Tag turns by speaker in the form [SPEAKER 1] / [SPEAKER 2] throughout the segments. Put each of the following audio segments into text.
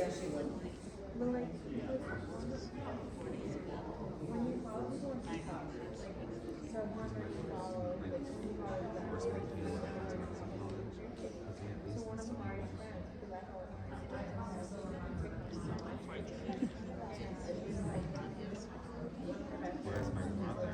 [SPEAKER 1] she would.
[SPEAKER 2] But like, when you follow people on TikTok, like someone that you follow, like you follow them, like so one of Mari's friends, because I follow Mari, I also on TikTok.
[SPEAKER 3] Where's my brother?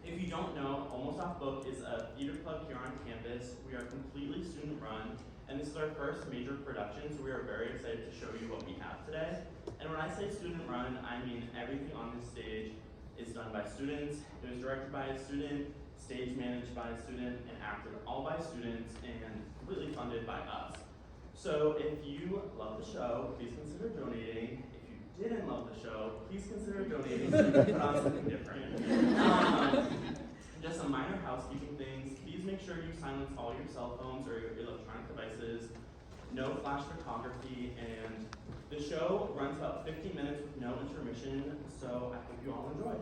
[SPEAKER 4] If you don't know, Almost Off Book is a theater club here on campus. We are completely student run, and this is our first major production, so we are very excited to show you what we have today. And when I say student run, I mean everything on this stage is done by students. It was directed by a student, stage managed by a student, and acted all by students, and completely funded by us. So if you love the show, please consider donating. If you didn't love the show, please consider donating so we can put on something different. Just some minor housekeeping things. Please make sure you silence all your cell phones or your electronic devices. No flash photography, and the show runs about 15 minutes with no intermission, so I hope you all enjoy.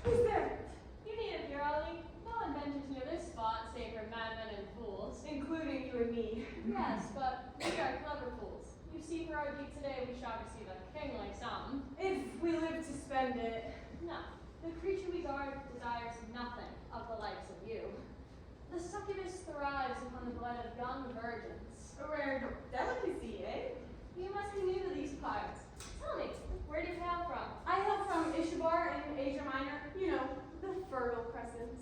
[SPEAKER 5] Who's there? You need a purely. No inventors near this spot, save for madmen and fools. Including you and me. Yes, but we are clever fools. You see, for our deed today, we shall receive a kingly sum. If we live to spend it. No. The creature we guard desires nothing of the likes of you. The succubus thrives upon the blood of young virgins. A rare delicacy, eh? You must be new to these parts. Tell me, where do you hail from? I hail from Ishabar in Asia Minor. You know, the Fertile Crescent.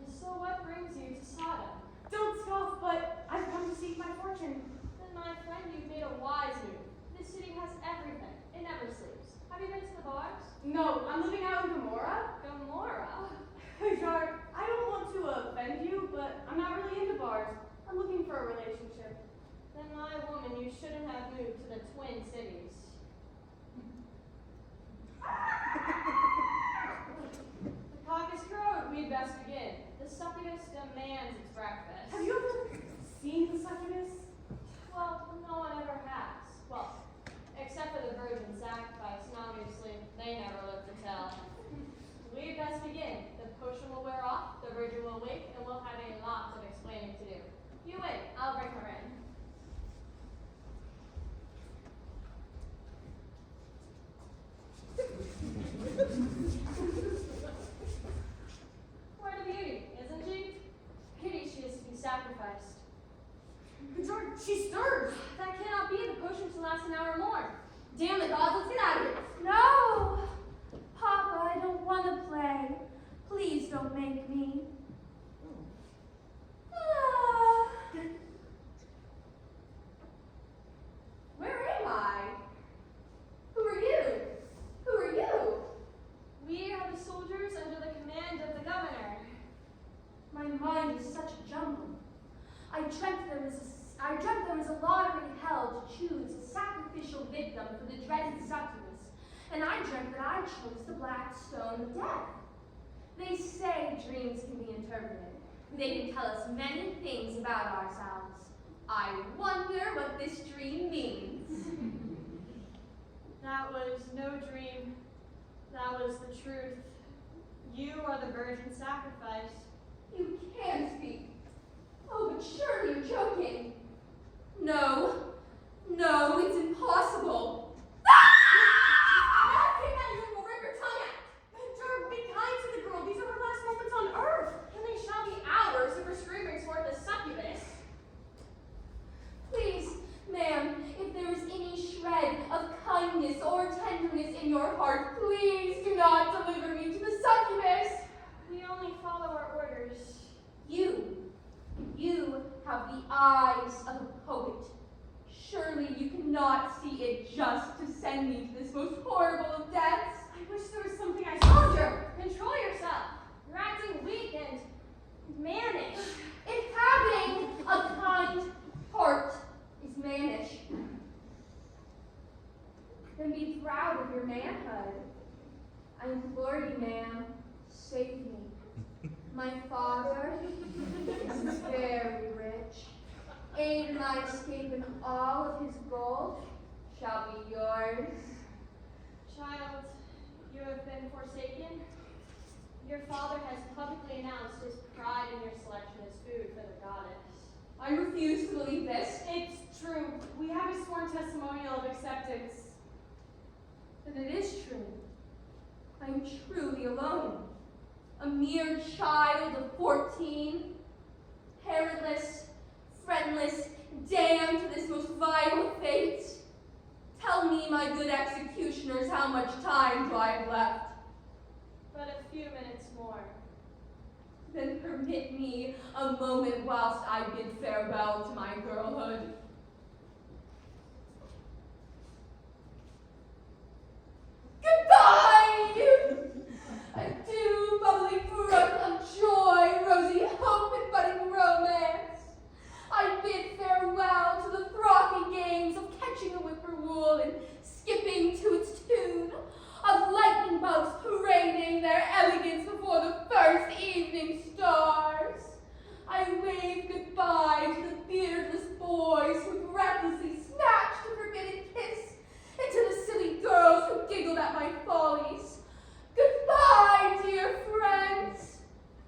[SPEAKER 5] So what brings you to Sodom? Don't scoff, but I've come to seek my fortune. Then, my friend, you've made a wise move. This city has everything. It never sleeps. Have you been to the bars? No, I'm living out in Gomorrah. Gomorrah? Hajar, I don't want to offend you, but I'm not really into bars. I'm looking for a relationship. Then, my woman, you shouldn't have moved to the Twin Cities. The cock has crowed. We'd best begin. The succubus demands its breakfast. Have you ever seen the succubus? Well, no one ever has. Well, except for the virgin sacrifice, and obviously they never live to tell. We'd best begin. The potion will wear off, the virgin will wake, and we'll have a lot of explaining to do. You wait, I'll bring her in. What a beauty, isn't she? Pity she is to be sacrificed. George, she stirs. That cannot be. The potion should last an hour more. Damn the gods, let's get out of here.
[SPEAKER 6] No! Papa, I don't want to play. Please don't make me. Ah.
[SPEAKER 5] Where am I? Who are you? Who are you? We are the soldiers under the command of the governor.
[SPEAKER 6] My mind is such a jumble. I dreamt there was a lottery held to choose a sacrificial victim for the dreaded succubus, and I dreamt that I chose the black stone of death. They say dreams can be interpreted. They can tell us many things about ourselves. I wonder what this dream means.
[SPEAKER 5] That was no dream. That was the truth. You are the virgin sacrifice.
[SPEAKER 6] You can't be. Oh, but surely you're joking. No, it's impossible.
[SPEAKER 5] How can that you will rip your tongue out? Mentor, be kind to the girl. These are her last moments on earth. And they shall be hours of her screaming toward the succubus.
[SPEAKER 6] Please, ma'am, if there is any shred of kindness or tenderness in your heart, please do not deliver me to the succubus.
[SPEAKER 5] We only follow our orders.
[SPEAKER 6] You have the eyes of a poet. Surely you cannot see it just to send me to this most horrible of deaths.
[SPEAKER 5] I wish there was something I told you. Control yourself. You're acting weak and mannish.
[SPEAKER 6] If having a kind heart is mannish, then be proud of your manhood. I implore you, ma'am, save me. My father is very rich. Aid in my escape, and all of his gold shall be yours.
[SPEAKER 5] Child, you have been forsaken. Your father has publicly announced his pride in your selection as food for the goddess.
[SPEAKER 6] I refuse to believe this.
[SPEAKER 5] It's true. We have a sworn testimonial of acceptance.
[SPEAKER 6] Then it is true. I am truly alone. A mere child of 14, parentless, friendless, damned to this most vile fate. Tell me, my good executioners, how much time do I have left?
[SPEAKER 5] But a few minutes more.
[SPEAKER 6] Then permit me a moment whilst I bid farewell to my girlhood. Goodbye! Adieu, bubbling brook of joy, rosy hope, and budding romance. I bid farewell to the frothy games of catching a whippoorwill and skipping to its tune, of lightning bugs parading their elegance before the first evening stars. I wave goodbye to the beardless boys who breathlessly snatched a forbidden kiss, and to the silly girls who giggled at my follies. Goodbye, dear friends.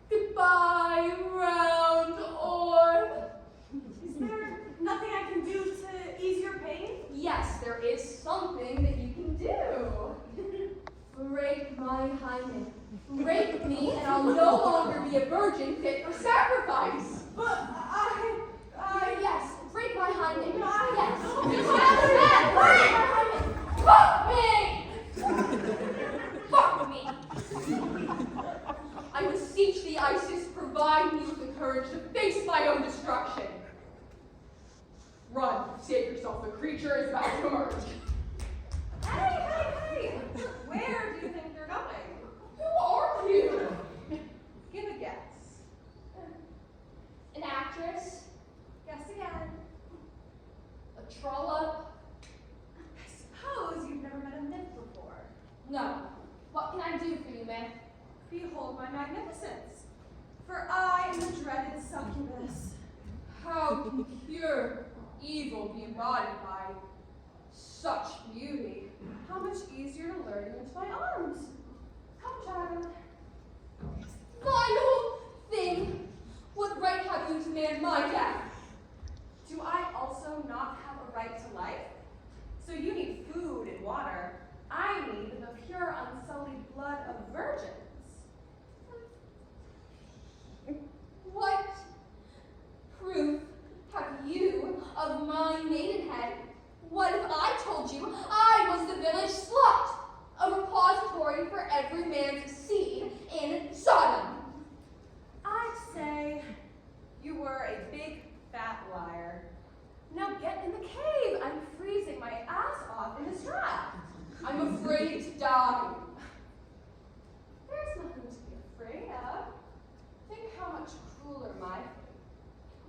[SPEAKER 6] Goodbye, round orb.
[SPEAKER 5] Is there nothing I can do to ease your pain?
[SPEAKER 6] Yes, there is something that you can do. Break my hymen. Break me, and I'll no longer be a virgin fit for sacrifice.
[SPEAKER 5] But
[SPEAKER 6] Yes, break my hymen. Yes. Fuck me! I beseech thee, Isis, provide me with the courage to face my own destruction. Run, save yourself, the creature is about to emerge.
[SPEAKER 2] Hey! Where do you think you're going?
[SPEAKER 6] Who are you?
[SPEAKER 2] Give a guess.
[SPEAKER 6] An actress?
[SPEAKER 2] Guess again.
[SPEAKER 6] A trollop?
[SPEAKER 2] I suppose you've never met a myth before.
[SPEAKER 6] No. What can I do for you, myth?
[SPEAKER 2] Behold my magnificence. For I am the dreaded succubus.
[SPEAKER 6] How can pure evil be embodied by such beauty?
[SPEAKER 2] How much easier to lure you into my arms. Come, child.
[SPEAKER 6] Vile thing! What right have you to demand my death?
[SPEAKER 2] Do I also not have a right to life? So you need food and water. I need the pure, unsullied blood of virgins.
[SPEAKER 6] What proof have you of my maidenhead? What if I told you I was the village slut, a repository for every man's seed in Sodom?
[SPEAKER 2] I'd say you were a big, fat liar. Now get in the cave. I'm freezing my ass off in this draft.
[SPEAKER 6] I'm afraid to die.
[SPEAKER 2] There's nothing to be afraid of. Think how much crueler my fate.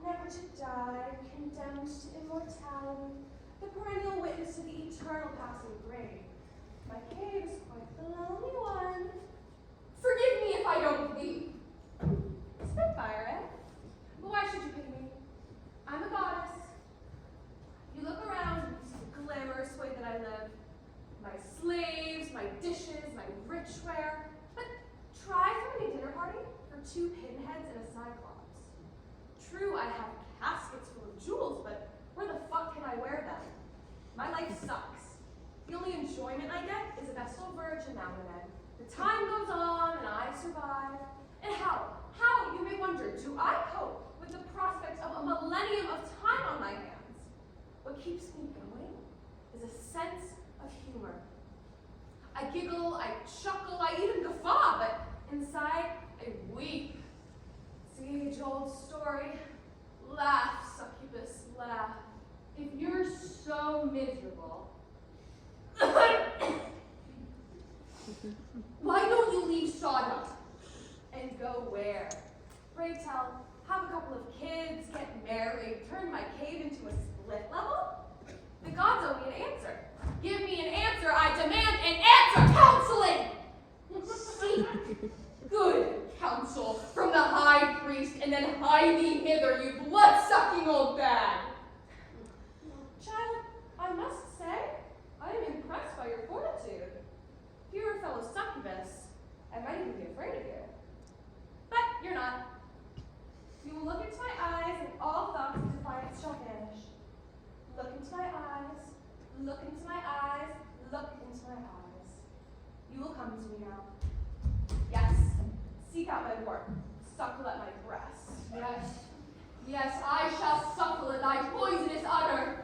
[SPEAKER 2] Never to die, condemned to immortality, the perennial witness to the eternal passing grave. My cave is quite the lonely one.
[SPEAKER 6] Forgive me if I don't believe.
[SPEAKER 2] Spitfire, eh? But why should you pity me? I'm a goddess. You look around and you see the glamorous way that I live. My slaves, my dishes, my rich wear. But try throwing a dinner party for 2 pinheads and a cyclops. True, I have caskets full of jewels, but where the fuck can I wear them? My life sucks. The only enjoyment I get is a Vestal Virgin now and then. The time goes on and I survive. And how, you may wonder, do I cope with the prospect of a millennium of time on my hands? What keeps me going is a sense of humor. I giggle, I chuckle, I even guffaw, but inside I weep. It's the age-old story. Laugh, succubus, laugh.
[SPEAKER 6] If you're so miserable, why don't you leave Sodom?
[SPEAKER 2] And go where? Pray tell, have a couple of kids, get married, turn my cave into a split level? The gods owe me an answer. Give me an answer, I demand an answer!
[SPEAKER 6] Counseling! Seek good counsel from the high priest, and then hie thee hither, you blood-sucking old bag!
[SPEAKER 2] Child, I must say, I am impressed by your fortitude. If you were a fellow succubus, I might even be afraid of you. But you're not. You will look into my eyes, and all thoughts of defiance shall vanish. Look into my eyes, look into my eyes, look into my eyes. You will come to me now. Yes, seek out my work, suckle at my breast.
[SPEAKER 6] Yes, yes, I shall suckle at thy poisonous udder.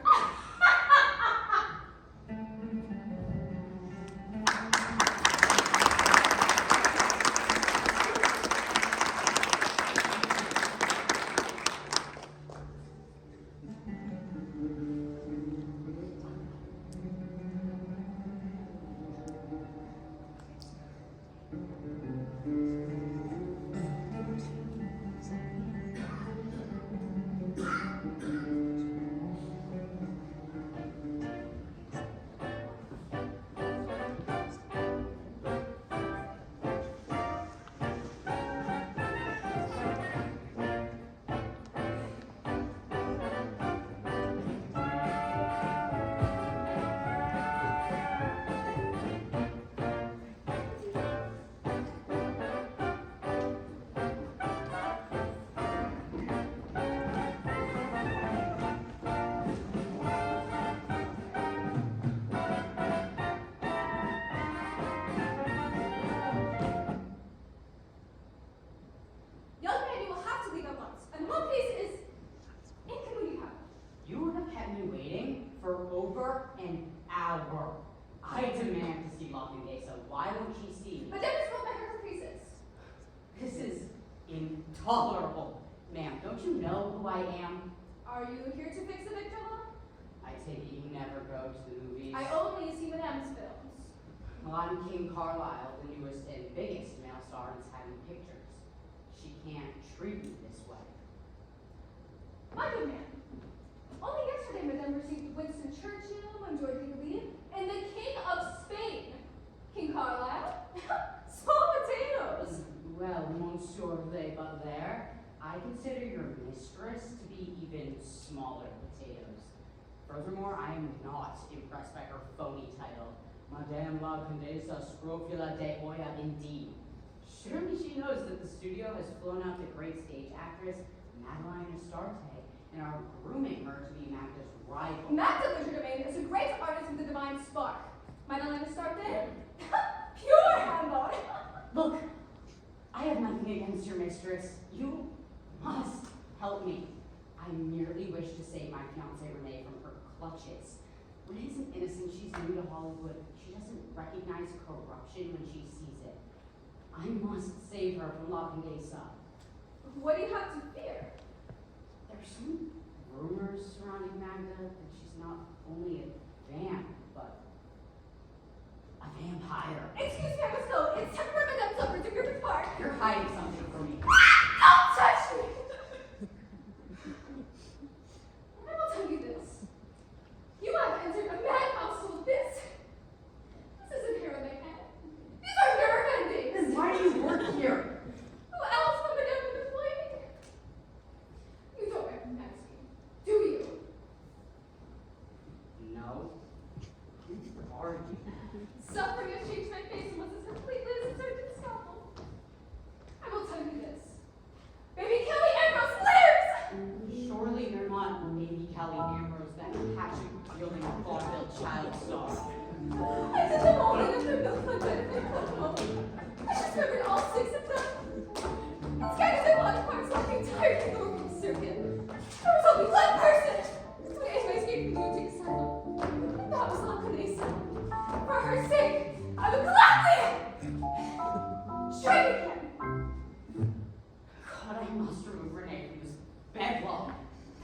[SPEAKER 2] Young man, you will have to leave at once. And one piece is incommunicado.
[SPEAKER 1] You have kept me waiting for over an hour. I demand to see Locke-Gay, so why won't she see me?
[SPEAKER 2] Madame is not my her caprices.
[SPEAKER 1] This is intolerable. Ma'am, don't you know who I am?
[SPEAKER 2] Are you here to fix the Victrola?
[SPEAKER 1] I take it you never go to the movies.
[SPEAKER 2] I only see Madame's films.
[SPEAKER 1] Well, I'm King Carlisle, the newest and biggest male star in Italian pictures. She can't treat me this way.
[SPEAKER 2] My good man. Only yesterday Madame received Winston Churchill and George Lee and the King of Spain. King Carlisle? Small potatoes.
[SPEAKER 1] Well, Monsieur Le Butler, I consider your mistress to be even smaller potatoes. Furthermore, I am not impressed by her phony title. Madame la Condesa Scrofula de Hoya, indeed. Surely she knows that the studio has flown out the great stage actress Madeline Astarte and are grooming her to be Magda's rival.
[SPEAKER 2] Magda Legerdemain is a great artist with a divine spark. Madeleine Astarte? Pure handball.
[SPEAKER 1] Look, I have nothing against your mistress. You must help me. I merely wish to save my fiancée Renee from her clutches. Renee isn't innocent. She's new to Hollywood. She doesn't recognize corruption when she sees it. I must save her from Locke-Gay.
[SPEAKER 2] What do you have to fear?
[SPEAKER 1] There's some rumors surrounding Magda that she's not only a vamp, but a vampire.
[SPEAKER 2] Excuse me, I must go. It's time for Madame supper to Griffith Park.
[SPEAKER 1] You're hiding something from me.
[SPEAKER 2] Don't touch me! I will tell you this.
[SPEAKER 1] Ambrose, that hatchet-wielding vaudeville child star.
[SPEAKER 6] I did them all in their milk my benefit home. I just remembered all 6 of them. As kind as I was, I was laughing tired of going from the circuit. There was only one person. So anyways gave me the lunatic asylum. And that was Aunt Vanessa. For her sake, I would gladly strike again.
[SPEAKER 1] God, I must remove Renee from this bedlam.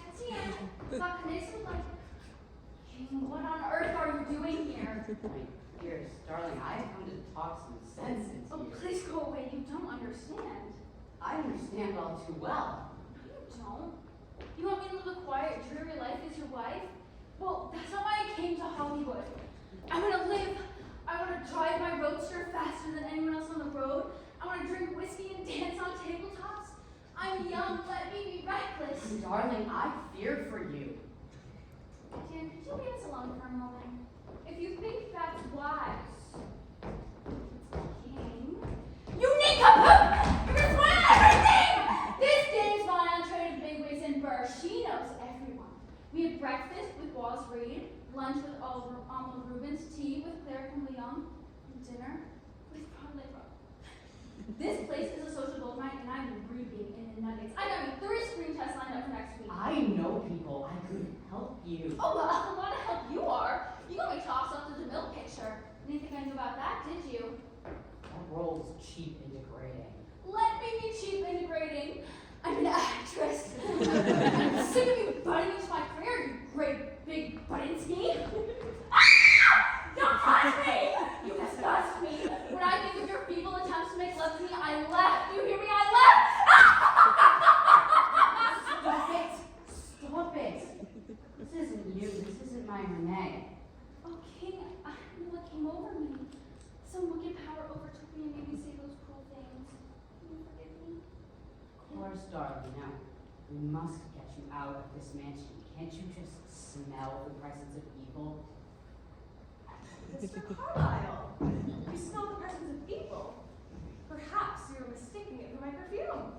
[SPEAKER 6] Etienne, Aunt Vanessa would like. What on earth are you doing here?
[SPEAKER 1] My dearest darling, I have come to talk some sense into
[SPEAKER 6] Oh,
[SPEAKER 1] you.
[SPEAKER 6] please go away. You don't understand.
[SPEAKER 1] I understand all too well.
[SPEAKER 6] You don't. You want me to live a quiet, dreary life as your wife? Well, that's not why I came to Hollywood. I want to live. I want to drive my roadster faster than anyone else on the road. I want to drink whiskey and dance on tabletops. I'm young. Let me be reckless.
[SPEAKER 1] Darling, I feared for you.
[SPEAKER 6] Dan, could you leave us alone for a moment? If you think that's wise. King. You nincompoop! You're gonna spoil everything! This dame's gone on trade with bigwigs in Burr. She knows everyone. We had breakfast with Wallace Reid, lunch with Alma Rubens, tea with Claire Leon, and dinner with Ron Lebo. This place is a social gold mine, and I'm reading in the nuggets. I got 3 screen tests lined up for next week.
[SPEAKER 1] I know people. I could help you.
[SPEAKER 6] Oh, well, a lot of help you are. You got me tossed up to the milk picture. Didn't think I knew about that, did you?
[SPEAKER 1] That role's cheap and degrading.
[SPEAKER 6] Let me be cheap and degrading. I'm an actress. I'm sick of you butting into my career, you great big Budinsky. Ah! Don't touch me! You disgust me. When I think of your feeble attempts to make love to me, I left. You hear me? I left!
[SPEAKER 1] Stop it! Stop it! This isn't you. This isn't my Renee.
[SPEAKER 6] Oh, King, I don't know what came over me. Some wicked power overtook me and made me say those cruel things. Can you forgive me?
[SPEAKER 1] Of course, darling. Now, we must get you out of this mansion. Can't you just smell the presence of evil?
[SPEAKER 2] Mr. Carlyle, you smell the presence of evil. Perhaps you are mistaking it for my perfume.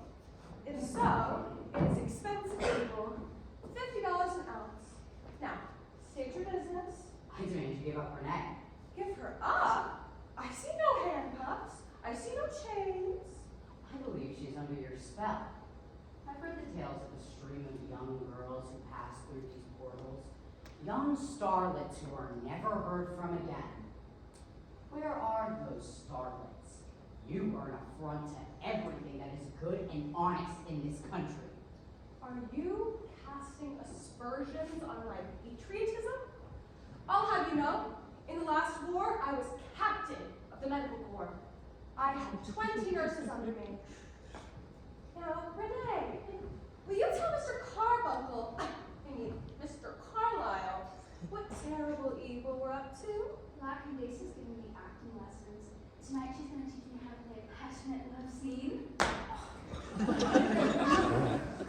[SPEAKER 2] If so, it is expensive evil. $50 an ounce. Now, state your business.
[SPEAKER 1] I demand you give up Renee.
[SPEAKER 2] Give her up. I see no handcuffs. I see no chains.
[SPEAKER 1] I believe she's under your spell. I've heard the tales of a stream of young girls who pass through these portals. Young starlets who are never heard from again. Where are those starlets? You are an affront to everything that is good and honest in this country.
[SPEAKER 2] Are you casting aspersions on my patriotism? I'll have you know, in the last war, I was captain of the medical corps. I had 20 nurses under me. Now, Renee, will you tell Mr. Carbuncle, I mean, Mr. Carlyle, what terrible evil we're up to?
[SPEAKER 6] Black Candace's giving me acting lessons. Tonight she's going to teach me how to play a passionate love scene.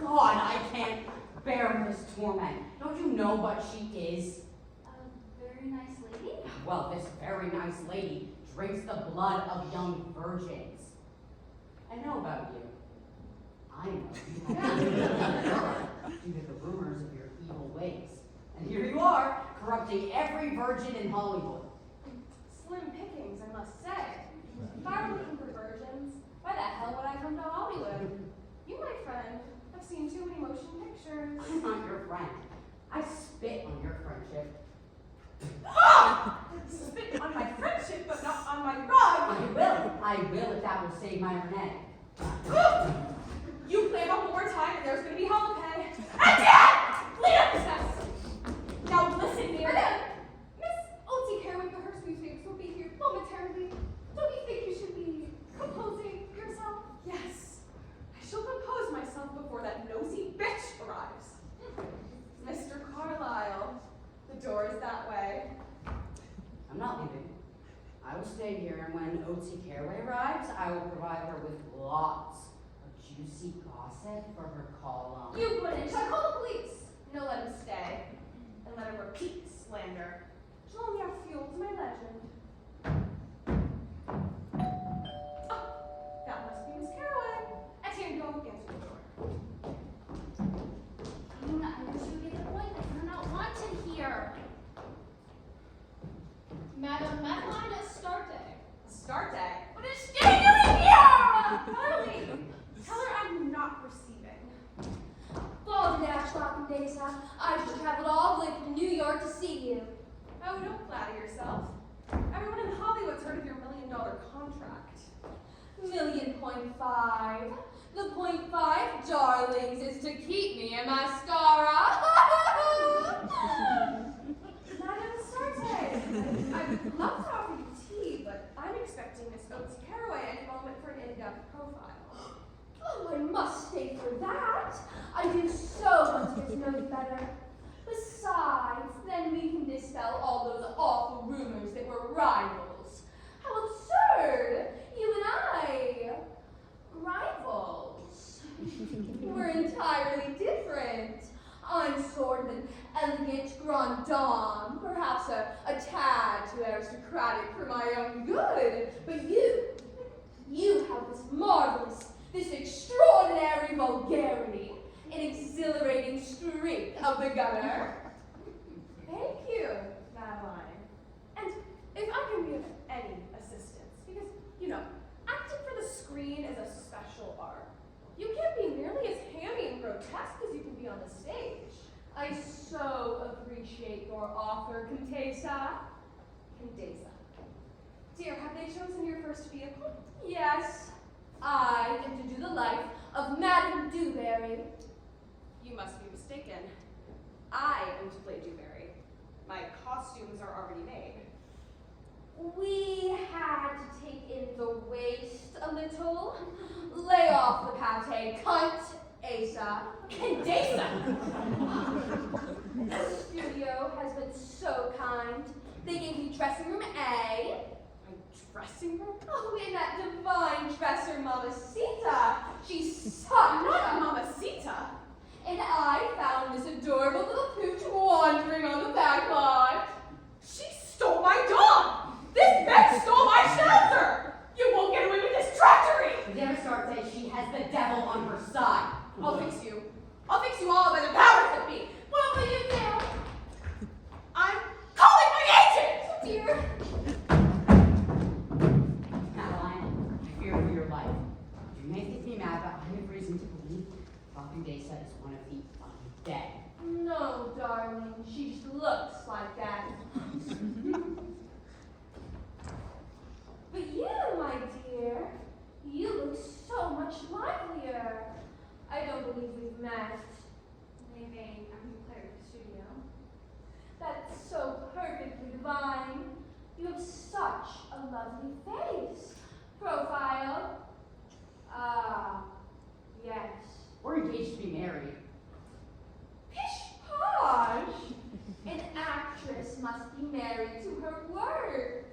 [SPEAKER 1] God, I can't bear this torment. Don't you know what she is?
[SPEAKER 6] A very nice lady?
[SPEAKER 1] Well, this very nice lady drinks the blood of young virgins. I know about you. I know you have due to the rumors of your evil ways. And here you are, corrupting every virgin in Hollywood.
[SPEAKER 2] Slim pickings, I must say. If I were looking for virgins, why the hell would I come to Hollywood? You, my friend, have seen too many motion pictures.
[SPEAKER 1] I'm not your friend. I spit on your friendship.
[SPEAKER 2] Spit on my friendship, but not on my rug.
[SPEAKER 1] I will if that will save my Renee.
[SPEAKER 2] You play one more time and there's gonna be hell to pay. And Dad! Clean up this mess! Now listen, Miriam.
[SPEAKER 6] Miss O.T. Kerwick, the Hearst newspapers will be here momentarily. Don't you think you should be composing yourself?
[SPEAKER 2] Yes, I shall compose myself before that nosy bitch arrives. Mr. Carlyle, the door is that way.
[SPEAKER 1] I'm not leaving. I will stay here, and when O.T. Caraway arrives, I will provide her with lots of juicy gossip for her call on.
[SPEAKER 6] You wouldn't. Should I call the police?
[SPEAKER 2] No, let him stay. And let him repeat the slander. She'll only add fuel to my legend. Oh, that must be Miss Caraway. Etienne, go answer the door.
[SPEAKER 6] I wish you would get the point. I found out why. mascara.
[SPEAKER 2] Madam Sarte, I would love to offer you tea, but I'm expecting Miss Oates Caraway any moment for an in-depth profile.
[SPEAKER 6] Oh, I must stay for that. I do so want to get to know you better. Besides, then we can dispel all those awful rumors that we're rivals. How absurd! You and I, rivals. We're entirely different. I'm sort of an elegant grande dame, perhaps a tad too aristocratic for my own good. But you have this marvelous, this extraordinary vulgarity, an exhilarating streak of the gutter.
[SPEAKER 2] Thank you, Madeline. And if I can be of any assistance, because, you know, acting for the screen is a special art. You can't be nearly as hammy and grotesque as you can be on the stage.
[SPEAKER 6] I so appreciate your offer, Contessa.
[SPEAKER 2] Condesa. Dear, have they chosen your first vehicle?
[SPEAKER 6] Yes, I am to do the life of Madame Dewberry.
[SPEAKER 2] You must be mistaken. I am to play Dewberry. My costumes are already made.
[SPEAKER 6] We had to take in the waist a little. Lay off the pate, cunt, Asa.
[SPEAKER 1] Condesa!
[SPEAKER 6] The studio has been so kind. They gave me dressing room A.
[SPEAKER 2] My dressing room?
[SPEAKER 6] Oh, in that divine dresser, Mamacita. She's such
[SPEAKER 2] Not
[SPEAKER 6] a...
[SPEAKER 2] Mamacita.
[SPEAKER 6] And I found this adorable little pooch wandering on the back lot.
[SPEAKER 2] She stole my dog! This bitch stole my shelter! You won't get away with this treachery!
[SPEAKER 1] Madame Sarte, she has the devil on her side.
[SPEAKER 2] I'll fix you. I'll fix you all by the powers that be.
[SPEAKER 6] What will you do?
[SPEAKER 2] I'm calling my agent!
[SPEAKER 6] Oh, dear.
[SPEAKER 1] Madeline, I fear for your life. You may think me mad, but I have reason to believe Condesa is one of the undead.
[SPEAKER 6] No, darling. She just looks like that. But you, my dear, you look so much livelier. I don't believe we've met.
[SPEAKER 5] Maybe I'm new player at the studio.
[SPEAKER 6] That's so perfectly divine. You have such a lovely face. Profile. Ah, yes.
[SPEAKER 1] We're engaged to be married.
[SPEAKER 6] Pish posh! An actress must be married to her work.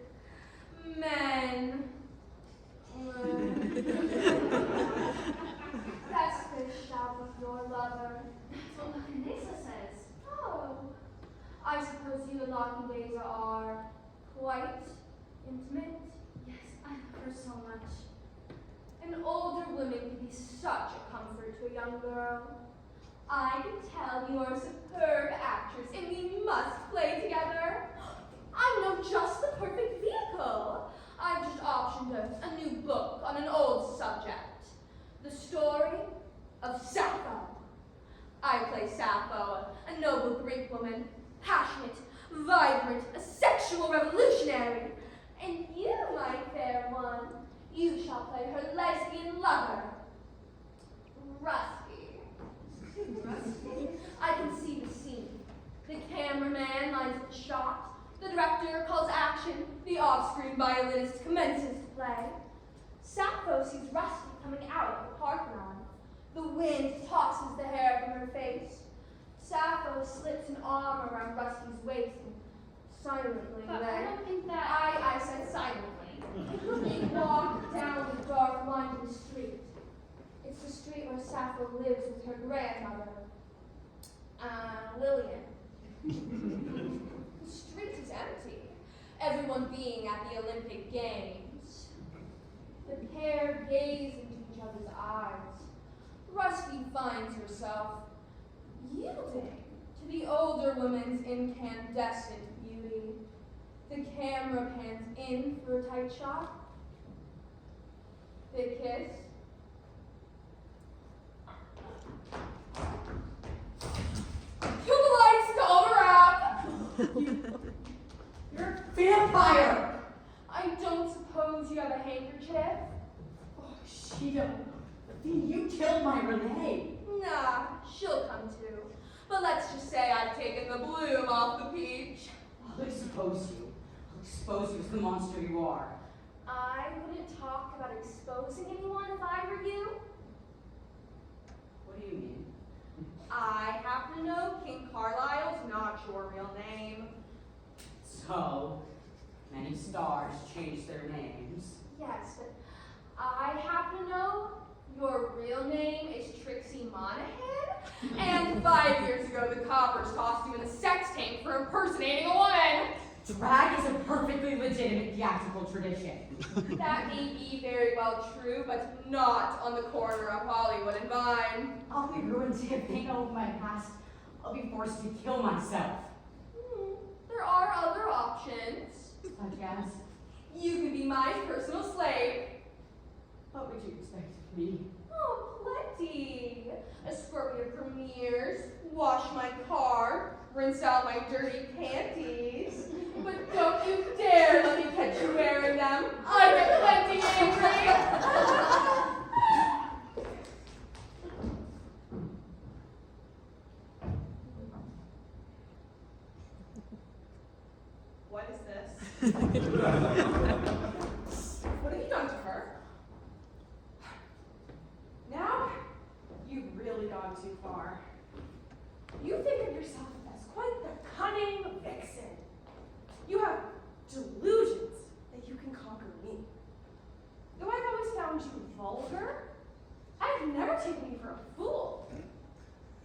[SPEAKER 6] Men. That's fish out with your lover.
[SPEAKER 5] That's what Condesa says.
[SPEAKER 6] Oh, I suppose you and Locking Days are quite intimate.
[SPEAKER 5] Yes, I love her so much.
[SPEAKER 6] An older woman can be such a comfort to a young girl. I can tell you are a superb actress and we must play together. I know just the perfect vehicle. I've just optioned a new book on an old subject. The story of Sappho. I play Sappho, a noble Greek woman, passionate, vibrant, a sexual revolutionary. And you, my fair one, you shall play her lesbian lover, Rusty. I can see the scene. The cameraman lines up the shot. The director calls action. The off-screen violinist commences to play. Sappho sees Rusty coming out of the Parthenon. The wind tosses the hair from her face. Sappho slips an arm around Rusty's waist and silently
[SPEAKER 5] But I
[SPEAKER 6] then...
[SPEAKER 5] don't think that.
[SPEAKER 6] I said silently. They walk down the dark, winding street. It's the street where Sappho lives with her grandmother, Lillian. The street is empty, everyone being at the Olympic Games. The pair gaze into each other's eyes. Rusty finds herself yielding to the older woman's incandescent beauty. The camera pans in for a tight shot. They kiss. Kill the lights, go wrap!
[SPEAKER 1] You're a vampire!
[SPEAKER 6] I don't suppose you have a handkerchief?
[SPEAKER 1] Oh, Shido, you killed my Renee.
[SPEAKER 6] Nah, she'll come too. But let's just say I've taken the bloom off the peach.
[SPEAKER 1] I'll expose you. I'll expose you as the monster you are.
[SPEAKER 6] I wouldn't talk about exposing anyone if I were you.
[SPEAKER 1] What do you mean?
[SPEAKER 6] I happen to know King Carlisle's not your real name.
[SPEAKER 1] So, many stars change their names.
[SPEAKER 6] Yes, but I happen to know your real name is Trixie Monaghan. And 5 years ago, the coppers tossed you in a sex tank for impersonating a woman.
[SPEAKER 1] Drag is a perfectly legitimate theatrical tradition.
[SPEAKER 6] That may be very well true, but not on the corner of Hollywood and Vine.
[SPEAKER 1] I'll be ruined if they know of my past. I'll be forced to kill myself.
[SPEAKER 6] There are other options.
[SPEAKER 1] Such as,
[SPEAKER 6] You could be my personal slave.
[SPEAKER 1] what would you expect of me?
[SPEAKER 6] Oh, plenty. Escort me to premieres, wash my car, rinse out my dirty panties. But don't you dare let me catch you wearing them. I get plenty angry.
[SPEAKER 2] What is this? What have you done to her? Now, you've really gone too far. You think of yourself as quite the cunning vixen. You have delusions that you can conquer me. Though I've always found you vulgar, I've never taken you for a fool.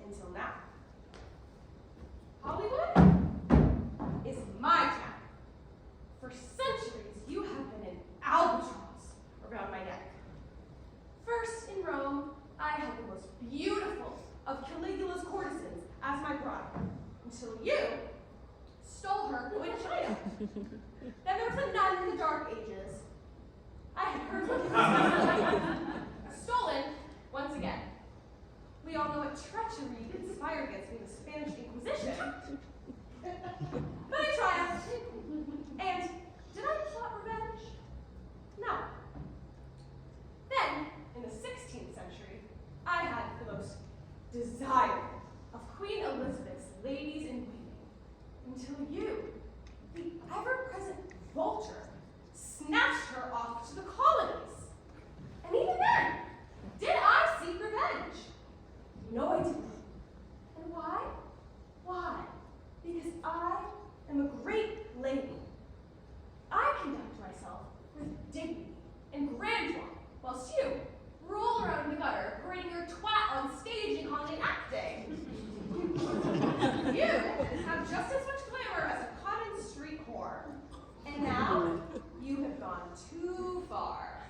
[SPEAKER 2] Until now. Hollywood is my town. For centuries, you have been an albatross around my neck. First in Rome, I had the most beautiful of Caligula's courtesans as my bride, until you stole her going to China. Then there was a nun in the Dark Ages. I had heard what stolen once again. We all know what treachery conspired against me in the Spanish Inquisition. But I triumphed. And did I plot revenge? No. Then, in the 16th century, I had the most desire of Queen Elizabeth's ladies in waiting, until you, the ever-present vulture, snatched her off to the colonies. And even then, did I seek revenge? No, I didn't. And why? Why? Because I am a great lady. I conduct myself with dignity and grandeur, whilst you roll around in the gutter, parading your twat on stage and calling it acting. You have just as much glamour as a cotton street whore. And now, you have gone too far.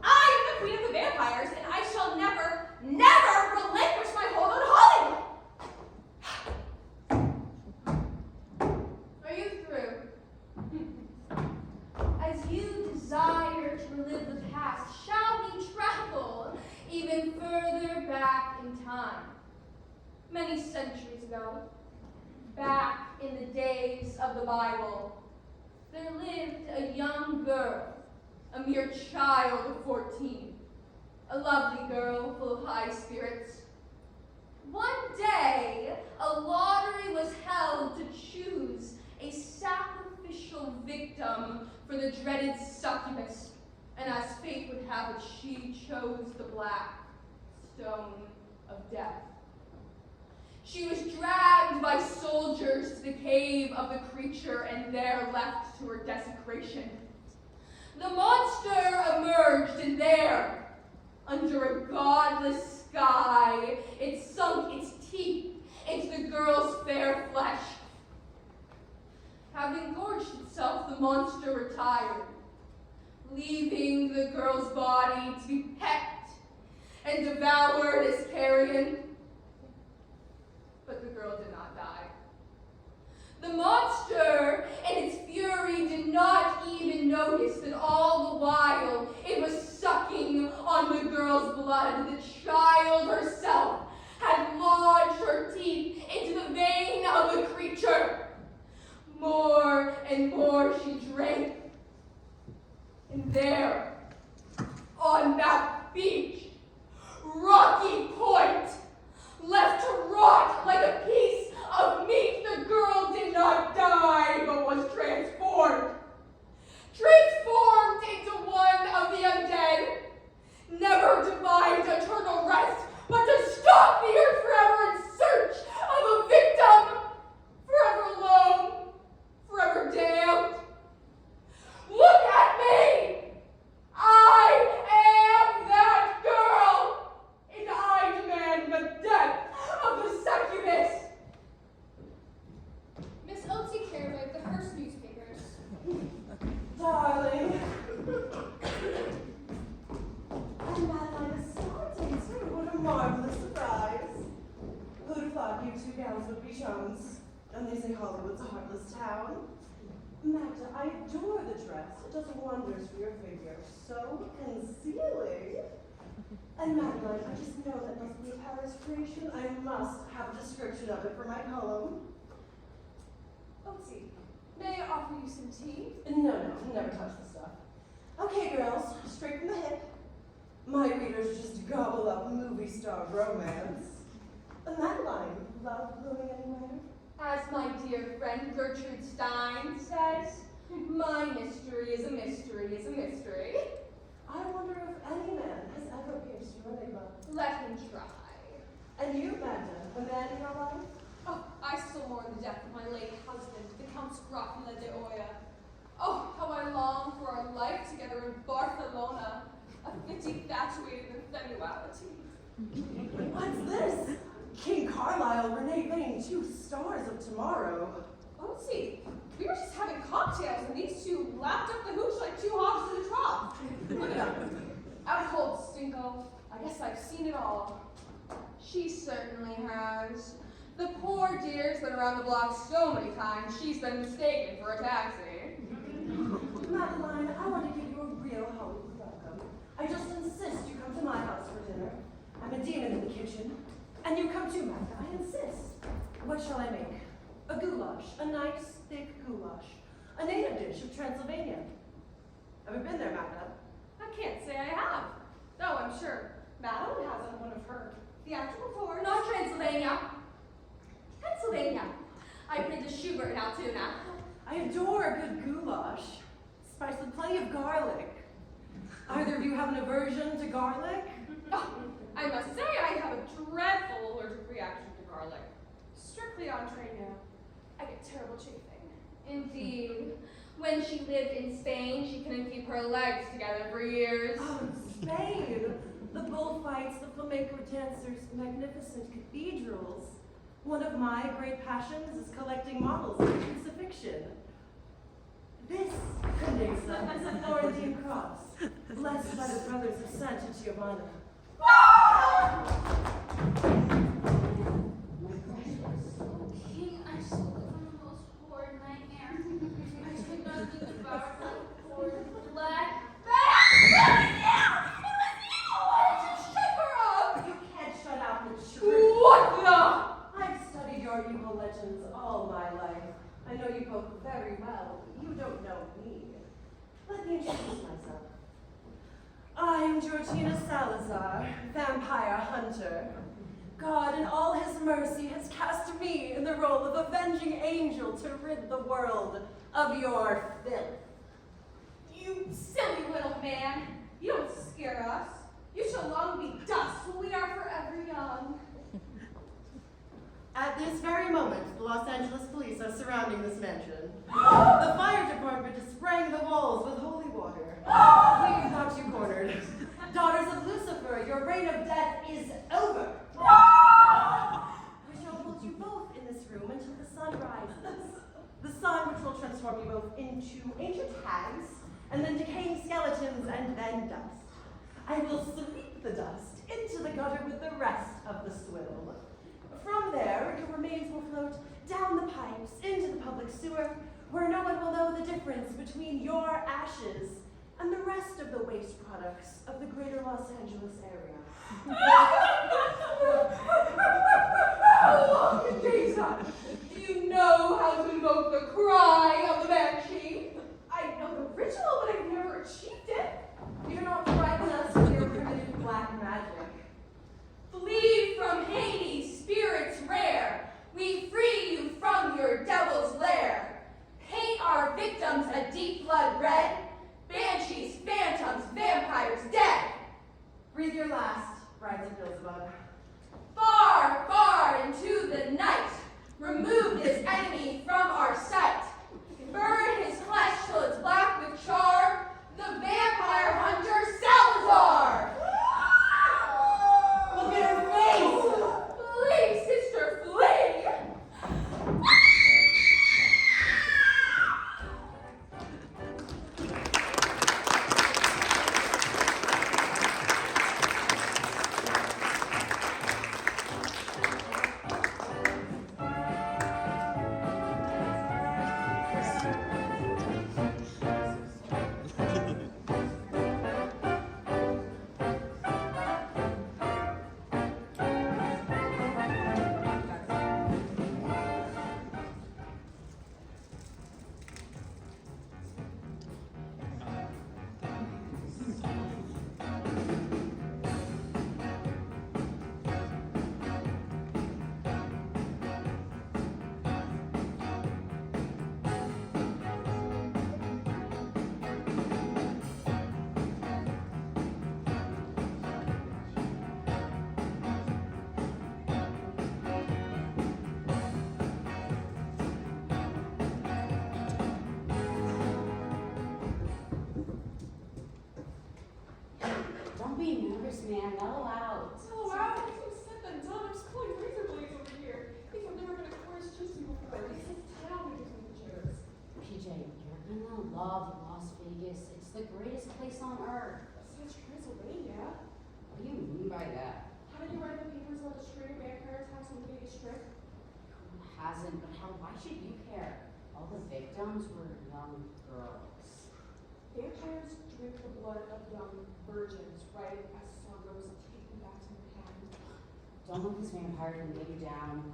[SPEAKER 2] I am the queen of the vampires, and I shall never, never relinquish my hold on Hollywood!
[SPEAKER 6] Are you through? As you desire to relive the past, shall we travel even further back in time? Many centuries ago, back in the days of the Bible, there lived a young girl, a mere child of 14, a lovely girl full of high spirits. One day, a lottery was held to choose a sacrificial victim for the dreaded succubus, and as fate would have it, she chose the black stone of death. She was dragged by soldiers to the cave of the creature and there left to her desecration. The monster emerged, and there, under a godless sky, it sunk its teeth into the girl's fair flesh. Having gorged itself, the monster retired, leaving the girl's body to be pecked and devoured as carrion. But the girl did not die. The monster, in its fury, did not even notice that all the while it was sucking on the girl's blood. The child herself had lodged her teeth into the vein of the creature. More and more she drank. And there, on that beach, Rocky Point,
[SPEAKER 3] say Hollywood's a heartless town. Magda, I adore the dress. It does wonders for your figure. So concealing. And Madeline, I just know that must be a Paris creation. I must have a description of it for my column.
[SPEAKER 2] Oopsie, may I offer you some tea?
[SPEAKER 3] No, never touch the stuff. Okay, girls, straight from the hip. My readers just gobble up movie star romance. Madeline, love blooming anywhere?
[SPEAKER 6] As my dear friend Gertrude Stein says, my mystery is a mystery is a mystery.
[SPEAKER 3] I wonder if any man has ever pierced your enigma.
[SPEAKER 6] Let him try.
[SPEAKER 3] And you, Magda, a man in your life?
[SPEAKER 2] Oh, I still mourn the death of my late husband, the Count Scrofula de Oya. Oh, how I long for our life together in Barcelona, a city infatuated with sensuality.
[SPEAKER 3] What's this? King Carlisle, Renee Vane, 2 stars of tomorrow.
[SPEAKER 2] Oopsie, we were just having cocktails and these two lapped up the hooch like 2 hogs in a trough. Look at them. Out cold, Stinko. I guess I've seen it all.
[SPEAKER 6] She certainly has. The poor dear's been around the block so many times, she's been mistaken for a taxi.
[SPEAKER 3] Madeline, I want to give you a real Hollywood welcome. I just insist you come to my house for dinner. I'm a demon in the kitchen. And you come too, Magda, I insist. What shall I make? A goulash, a nice, thick goulash. A native dish of Transylvania. Ever been there, Magda?
[SPEAKER 2] I can't say I have. Though I'm sure Madeline has on one of her theatrical tours.
[SPEAKER 6] Not Transylvania. Pennsylvania. I played the Schubert in Altoona.
[SPEAKER 3] I adore a good goulash. Spiced with plenty of garlic. Either of you have an aversion to garlic?
[SPEAKER 2] Oh, I must say I have a dreadful allergic reaction to garlic. Strictly entree now. I get terrible chafing.
[SPEAKER 6] Indeed. When she lived in Spain, she couldn't keep her legs together for years.
[SPEAKER 3] Oh, Spain! The bullfights, the flamenco dancers, magnificent cathedrals. One of my great passions is collecting models of crucifixion. This, Condesa, is a Florentine cross, blessed by the brothers of Santa Giovanna.
[SPEAKER 7] King, I suffered from the most horrid nightmare. I could not be devoured by horrid black.
[SPEAKER 6] Shut her up!
[SPEAKER 3] You can't shut out the truth.
[SPEAKER 6] What the?
[SPEAKER 3] I've studied your evil legends all my life. I know you both very well. You don't know me. Let me introduce myself. I am Georgina Salazar, vampire hunter. God, in all his mercy, has cast me in the role of avenging angel to rid the world of your filth.
[SPEAKER 2] You silly little man. You don't scare us. You shall long be dust when we are forever young.
[SPEAKER 3] At this very moment, the Los Angeles police are surrounding this mansion. The fire department is spraying the walls with holy water. We've got you cornered. Daughters of Lucifer, your reign of death is over. We shall hold you both in this room until the sun rises. The sun which will transform you both into ancient hags, and then decaying skeletons, and then dust. I will sweep the dust into the gutter with the rest of the swill. From there, your remains will float down the pipes into the public sewer, where no one will know the difference between your ashes and the rest of the waste products of the greater Los Angeles area.
[SPEAKER 6] Oh, Condesa! Do you know how to invoke the cry of the banshee?
[SPEAKER 2] I know the ritual, but I've never achieved it.
[SPEAKER 3] You do not frighten us with your primitive black magic.
[SPEAKER 6] Flee from Hades, spirits rare. We free you from your devil's lair. Paint our victims a deep blood red. Banshees, phantoms, vampires dead.
[SPEAKER 3] Breathe your last, brides of Beelzebub.
[SPEAKER 6] Far, far into the night. Remove this enemy from our sight. Burn his flesh till it's black with char. The vampire hunter
[SPEAKER 1] man. Mellow out.
[SPEAKER 2] Oh wow, I so said that done. I'm just calling razor blades over here. I think I've never been a chorus gypsy before. This is town between the chairs.
[SPEAKER 1] PJ, you're gonna love Las Vegas. It's the greatest place on earth.
[SPEAKER 2] Besides Transylvania.
[SPEAKER 1] What do you mean by that?
[SPEAKER 2] Haven't you read in the papers about the string of vampire attacks on the Vegas Strip?
[SPEAKER 1] Who hasn't? But hell, why should you care? All the victims were young girls.
[SPEAKER 2] Vampires drink the blood of young virgins, right? As sorrows take them back to Manhattan.
[SPEAKER 1] Don't let this vampire lay you down.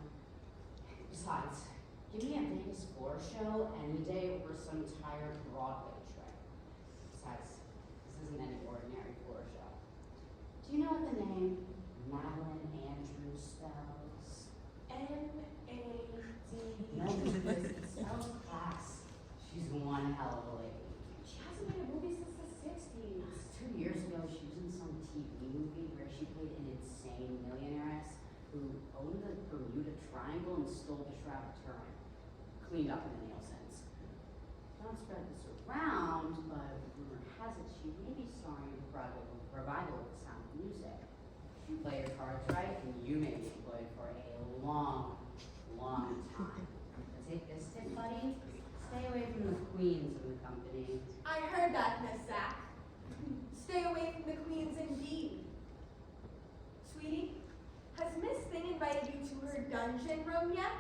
[SPEAKER 1] Besides, give me a Vegas floor show any day over some tired Broadway trick. Besides, this isn't any ordinary floor show. Do you know what the name Madeline Andrews spells?
[SPEAKER 2] M-A-D.
[SPEAKER 1] No, it spells class. She's one hell of a lady.
[SPEAKER 2] She hasn't made a movie since the 60s.
[SPEAKER 1] 2 years ago, she was in some TV movie where she played an insane millionairess who owned the Bermuda Triangle and stole the Shroud of Turin. Cleaned up in the Nielsen's. Don't spread this around, but rumor has it she may be starring in a revival of The Sound of Music. You play your cards right, and you may be employed for a long, long time. But take this tip, buddy. Stay away from the queens of the company.
[SPEAKER 3] I heard that, Miss Sack. Stay away from the queens indeed. Sweetie, has Miss Thing invited you to her dungeon room yet?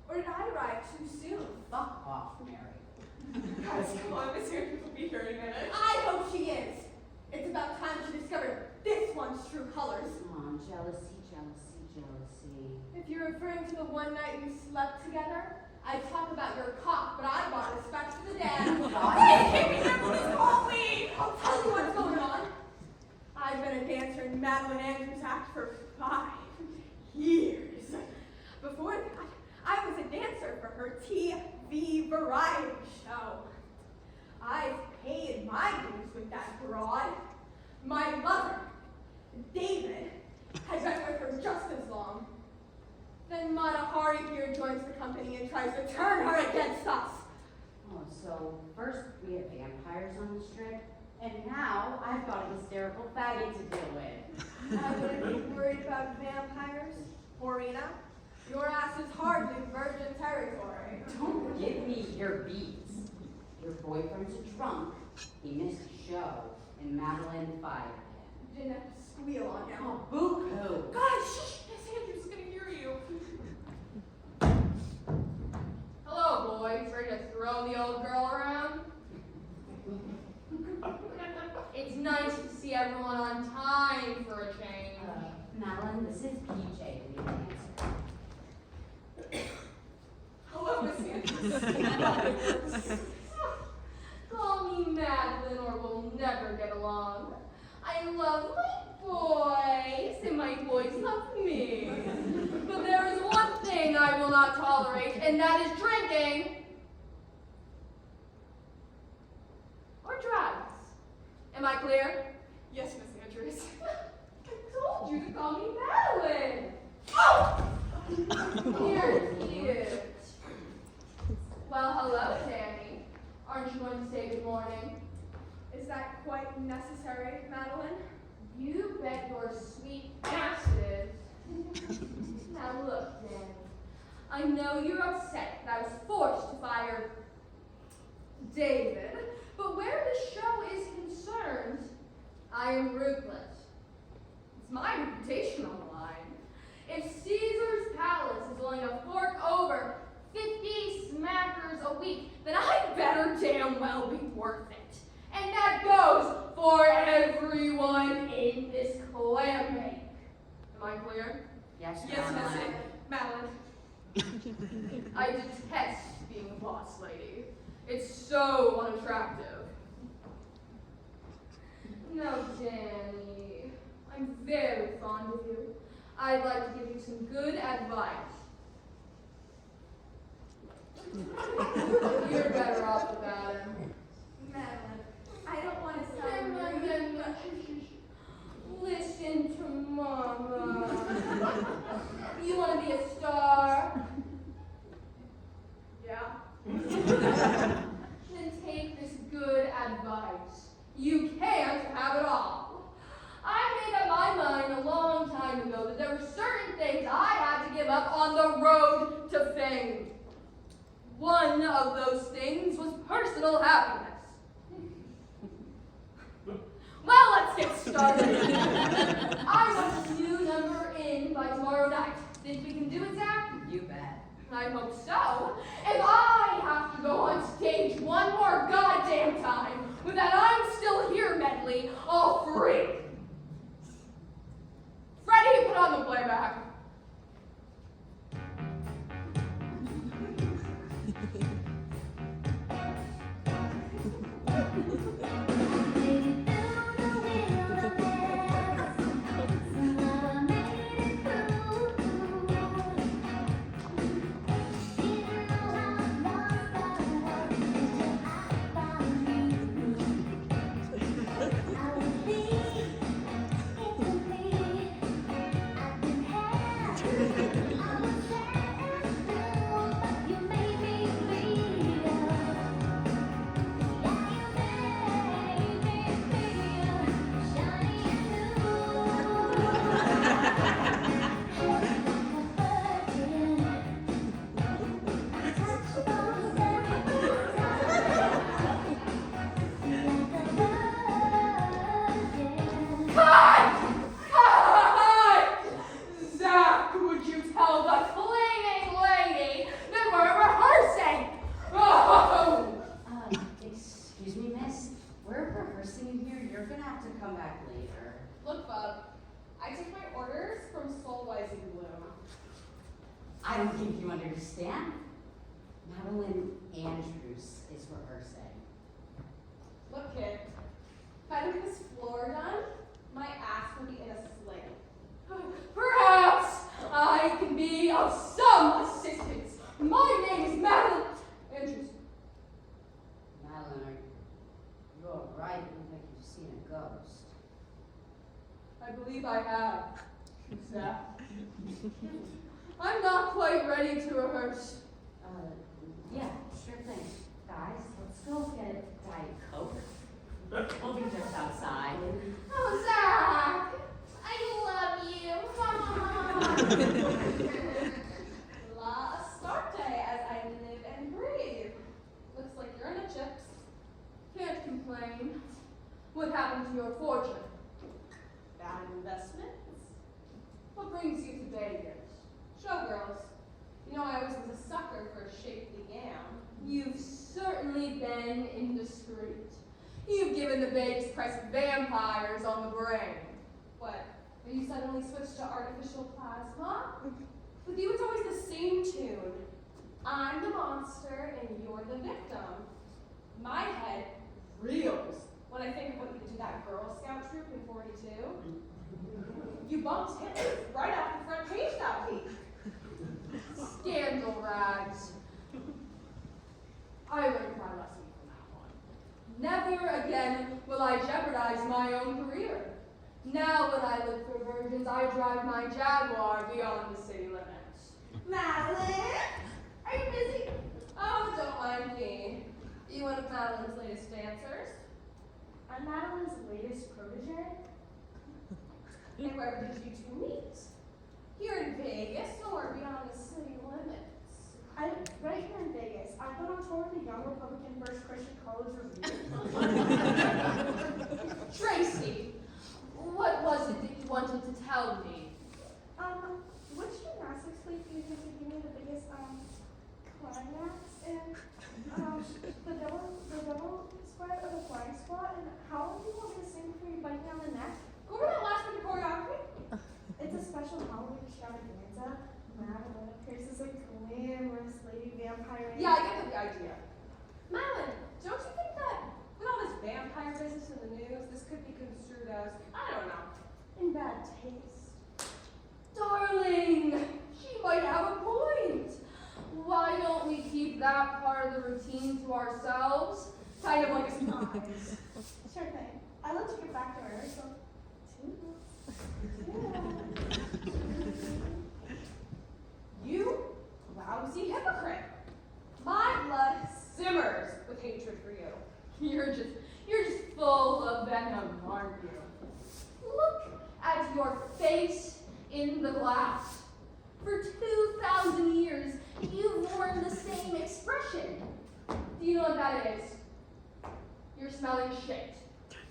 [SPEAKER 3] Or did I arrive too soon?
[SPEAKER 1] Fuck off, Mary.
[SPEAKER 2] Guys, come on, Miss Andrews will be here in a minute.
[SPEAKER 3] I hope she is. It's about time she discovered this one's true colors.
[SPEAKER 1] Come on, jealousy, jealousy, jealousy.
[SPEAKER 3] If you're referring to the one night you slept together, I'd talk about your cock, but I want respect for the dead. Hey, can't be here for this whole week! I'll tell you what's going on. I've been a dancer in Madeline Andrews Act for 5 years. Before that, I was a dancer for her TV variety show. I've paid my dues with that broad. My lover, David, has been with her just as long. Then Matahari here joins the company and tries to turn her against us.
[SPEAKER 1] Oh, so first we have vampires on the strip, and now I've got a hysterical faggot to deal with.
[SPEAKER 3] I wouldn't be worried about vampires, Orina. Your ass is hardly virgin territory.
[SPEAKER 1] Don't give me your beats. Your boyfriend's a drunk. He missed a show, and Madeline fired him.
[SPEAKER 3] Didn't have to squeal on him.
[SPEAKER 1] Oh, boo-hoo.
[SPEAKER 2] Guys, shh! Miss Andrews is gonna hear you.
[SPEAKER 6] Hello, boys. Ready to throw the old girl around? It's nice to see everyone on time for a change.
[SPEAKER 1] Madeline, this is PJ, the new dancer.
[SPEAKER 2] Hello, Miss Andrews.
[SPEAKER 6] Call me Madeline or we'll never get along. I love my boys, and my boys love me. But there is one thing I will not tolerate, and that is drinking or drugs. Am I clear?
[SPEAKER 2] Yes, Miss Andrews.
[SPEAKER 6] I told you to call me Madeline. Oh! You're cute. Well, hello, Tammy. Aren't you going to say good morning?
[SPEAKER 3] Is that quite necessary, Madeline?
[SPEAKER 6] You bet your sweet ass it is. Now look, Danny. I know you're upset that I was forced to fire David, but where the show is concerned, I am ruthless. It's my reputation on the line. If Caesar's Palace is willing to fork over 50 smackers a week, then I better damn well be worth it. And that goes for everyone in this clam bake. Am I clear?
[SPEAKER 1] Yes,
[SPEAKER 2] Yes,
[SPEAKER 1] Madeline.
[SPEAKER 2] Miss Madeline.
[SPEAKER 6] I detest being a boss lady. It's so unattractive. No, Danny, I'm very fond of you. I'd like to give you some good advice. You're better off without him.
[SPEAKER 3] Madeline, I don't want to sound rude, but
[SPEAKER 6] Listen to Mama. You want to be a star?
[SPEAKER 3] yeah.
[SPEAKER 6] Then take this good advice. You can't have it all. I made up my mind happiness. Well, let's get started. I want a new number in by tomorrow night. Think we can do it, Zach?
[SPEAKER 1] You bet.
[SPEAKER 6] I hope so. If I have to go on stage one more goddamn time with that I'm still here medley, I'll freak. Freddie, put on the playback. Zach, would you tell the cleaning lady that we're rehearsing? Oh!
[SPEAKER 1] Excuse me, miss. We're rehearsing in here. You're gonna have to come back later.
[SPEAKER 2] Look, bub, I take my orders from Soulwise and Bloom.
[SPEAKER 1] I don't think you understand. Madeline Andrews is rehearsing.
[SPEAKER 2] Look, kid, if I get this floor done, my ass will be in a sling.
[SPEAKER 6] Perhaps I can be of some assistance. My name is Madeline Andrews.
[SPEAKER 1] Madeline, are you alright? You look like you've seen a ghost.
[SPEAKER 6] I believe I have, Zach. I'm not quite ready to rehearse.
[SPEAKER 1] Yeah, sure thing. Guys, let's go get a Diet Coke. We'll be just outside.
[SPEAKER 7] Oh, Zach, I love you.
[SPEAKER 2] La Astarte, as I live and breathe. Looks like you're in the chips.
[SPEAKER 6] Can't complain. What happened to your fortune?
[SPEAKER 2] Bad investments.
[SPEAKER 6] What brings you to Vegas?
[SPEAKER 2] Showgirls. You know, I always was a sucker for a shapely gown.
[SPEAKER 6] You've certainly been indiscreet. You've given the Vegas press vampires on the brain.
[SPEAKER 2] What? Have you suddenly switched to artificial plasma? With you, it's always the same tune. I'm the monster and you're the victim. My head reels when I think of what you did to that Girl Scout troop in 42. You bumped Hitler right off the front page that week.
[SPEAKER 6] Scandal rags. I learned my lesson from that one. Never again will I jeopardize my own career. Now when I look for virgins, I drive my Jaguar beyond the city limits.
[SPEAKER 2] Madeline? Are you busy? Oh, don't mind me. You one of Madeline's latest dancers?
[SPEAKER 8] I'm Madeline's latest protege.
[SPEAKER 2] And where did you two meet? Here in Vegas or beyond the city limits?
[SPEAKER 8] Right here in Vegas. I've been on tour with the Young Republican First Christian College Review.
[SPEAKER 6] Tracy, what was it that you wanted to tell me?
[SPEAKER 8] Which gymnastics league do you think would give me the biggest climax? And the double spread or the flying squat? And how long do you want me to sing before you bite me on the neck?
[SPEAKER 2] Go over that last bit of choreography.
[SPEAKER 8] It's a special Halloween extravaganza. Madeline appears as a glamorous lady vampire.
[SPEAKER 2] Yeah, I get the idea. Madeline, don't you think that with all this vampire business in the news, this could be construed as, I don't know,
[SPEAKER 8] in bad taste.
[SPEAKER 6] Darling, she might have a point. Why don't we keep that part of the routine to ourselves? Kind of like a surprise.
[SPEAKER 8] Sure thing. I'd love to get back to rehearsal.
[SPEAKER 2] you lousy hypocrite. My blood simmers with hatred for you.
[SPEAKER 6] You're just full of venom, aren't you? Look at your face in the glass. For 2,000 years, you've worn the same expression. Do you know what that is? you're smelling shit.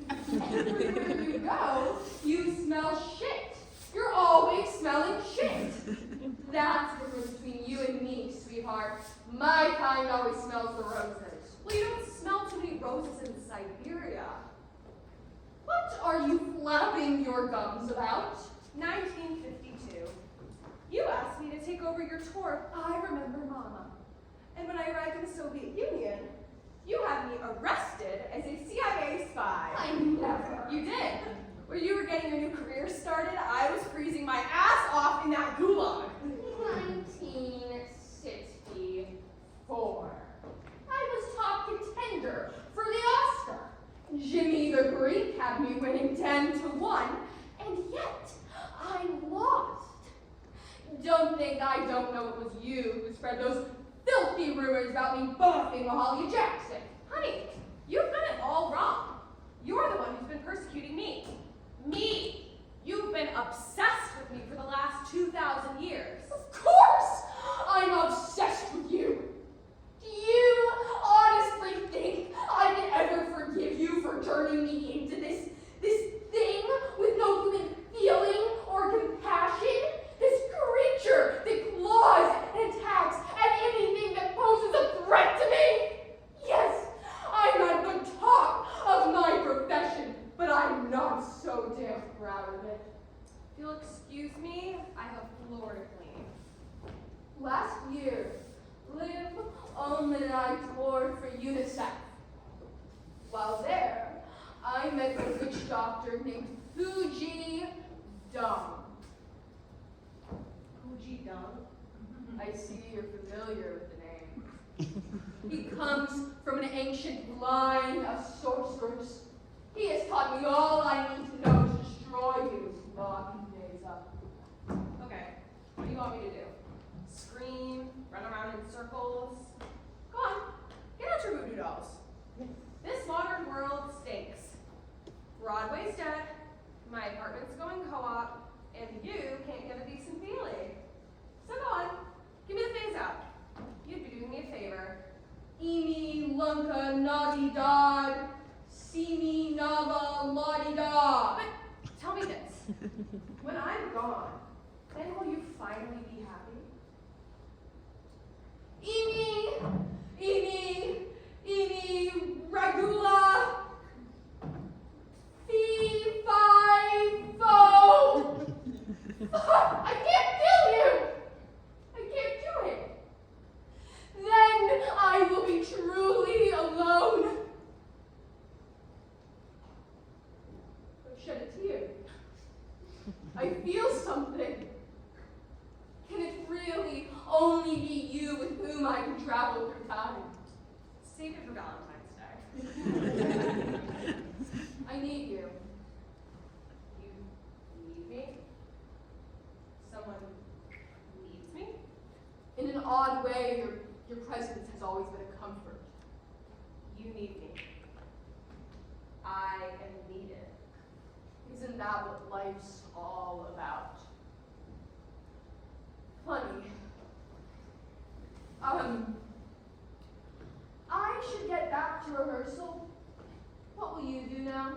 [SPEAKER 6] Everywhere you go, you smell shit. You're always smelling shit. That's the difference between you and me, sweetheart. My kind always smells the roses.
[SPEAKER 2] Well, you don't smell too many roses in Siberia.
[SPEAKER 6] What are you flapping your gums about?
[SPEAKER 2] 1952. You asked me to take over your tour of I Remember Mama. And when I arrived in the Soviet Union, you had me arrested as a CIA spy.
[SPEAKER 6] I never.
[SPEAKER 2] You did. Where you were getting your new career started, I was freezing my ass off in that gulag.
[SPEAKER 6] 1964. I was top contender for the Oscar. Jimmy the Greek had me winning 10-1, and yet I lost. Don't think I don't know it was you who spread those filthy rumors about me buffing Mahalia Jackson.
[SPEAKER 2] Honey, you've got it all wrong. You're the one who's been persecuting me. Me! You've been obsessed with me for the last 2,000 years.
[SPEAKER 6] Of course, I'm obsessed with you. Do you honestly think I can ever forgive you for turning me into this thing with no human feeling or compassion? This creature that claws and attacks at anything that poses a threat to me? Yes, I'm at the top of my profession, but I'm not so damn proud of it.
[SPEAKER 2] If you'll excuse me, I have a floor to clean.
[SPEAKER 6] Last year, Liv, Omen, and I toured for UNICEF. While there, I met a witch doctor named Fuji Dong.
[SPEAKER 2] Fuji Dong.
[SPEAKER 6] I see you're familiar with the name. He comes from an ancient line of sorcerers. He has taught me all I need to know to destroy you as long days up.
[SPEAKER 2] Okay, what do you want me to do? Scream, run around in circles? Go on, get out your voodoo dolls. This modern world stinks. Broadway's dead, my apartment's going co-op, and you can't get a decent feeling. So go on, give me the face out. You'd be doing me a favor.
[SPEAKER 6] Emi, Lunka, Nadi Dod, Simi, Nava, Ladi Da.
[SPEAKER 2] But tell me this, when I'm gone, then will you finally be happy?
[SPEAKER 6] Emi, Ragula, Fee, Fi, Fo. I can't kill you. I can't do it. Then I will be truly alone. I've shed a tear. I feel something. Can it really only be you with whom I can travel through time?
[SPEAKER 2] Save it for Valentine's Day.
[SPEAKER 6] I need you.
[SPEAKER 2] You need me? Someone needs me?
[SPEAKER 6] In an odd way, your presence has always been a comfort.
[SPEAKER 2] You need me. I am needed.
[SPEAKER 6] Isn't that what life's all about? Funny. I should get back to rehearsal. What will you do now?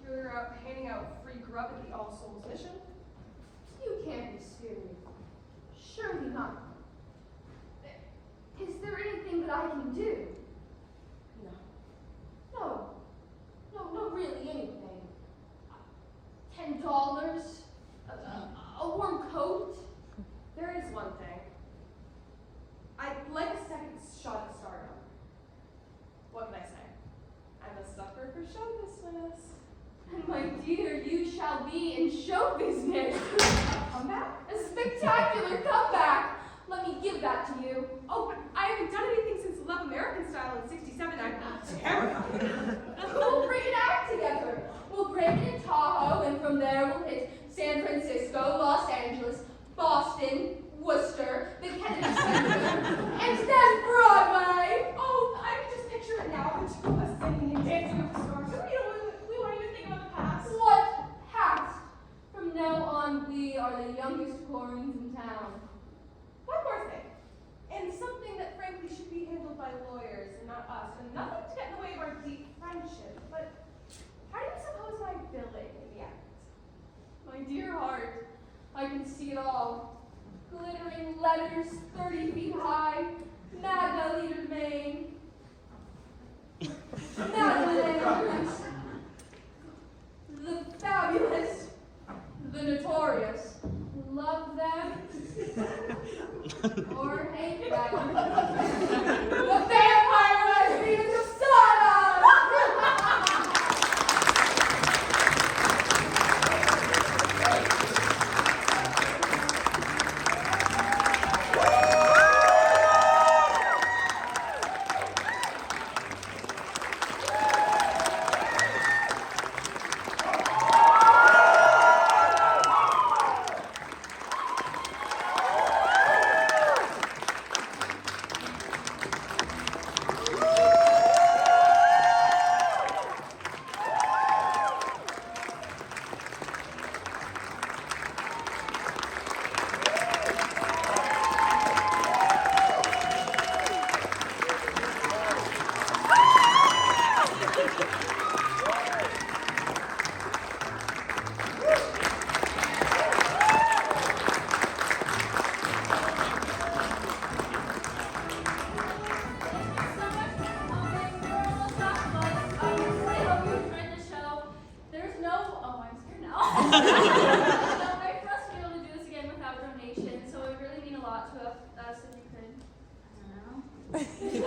[SPEAKER 2] You're handing out free grub at the All Souls mission?
[SPEAKER 6] You can't be serious. Surely not. Is there anything that I can do? No, really anything. $10? A warm coat?
[SPEAKER 2] There is one thing. I'd like a second shot at stardom. What can I say? I'm a sucker for show business.
[SPEAKER 6] And my dear, you shall be in show business.
[SPEAKER 2] Come back.
[SPEAKER 6] A spectacular comeback. Let me give that to you.
[SPEAKER 2] Oh, I haven't done anything since Love American Style in '67. I'm terrified.
[SPEAKER 6] We'll bring an act together. We'll break it in Tahoe, and from there we'll hit San Francisco, Los Angeles, Boston, Worcester, the Kennedy Center, and then Broadway.
[SPEAKER 2] Oh, I can just picture it now. The two of us singing and dancing with the stars. We won't even think about the past.
[SPEAKER 6] What past? From now on, we are the youngest Corins in town.
[SPEAKER 2] One more thing. In not us, and nothing to get in the way of our deep friendship. But how do you suppose my billing in the end?
[SPEAKER 6] My dear heart, I can see it all. Glittering letters 30 feet high, Magna Leader Main. Madeline Andrews. The fabulous, the notorious. Love them or hate them. The vampire lesbians of Sodom!
[SPEAKER 7] I don't know.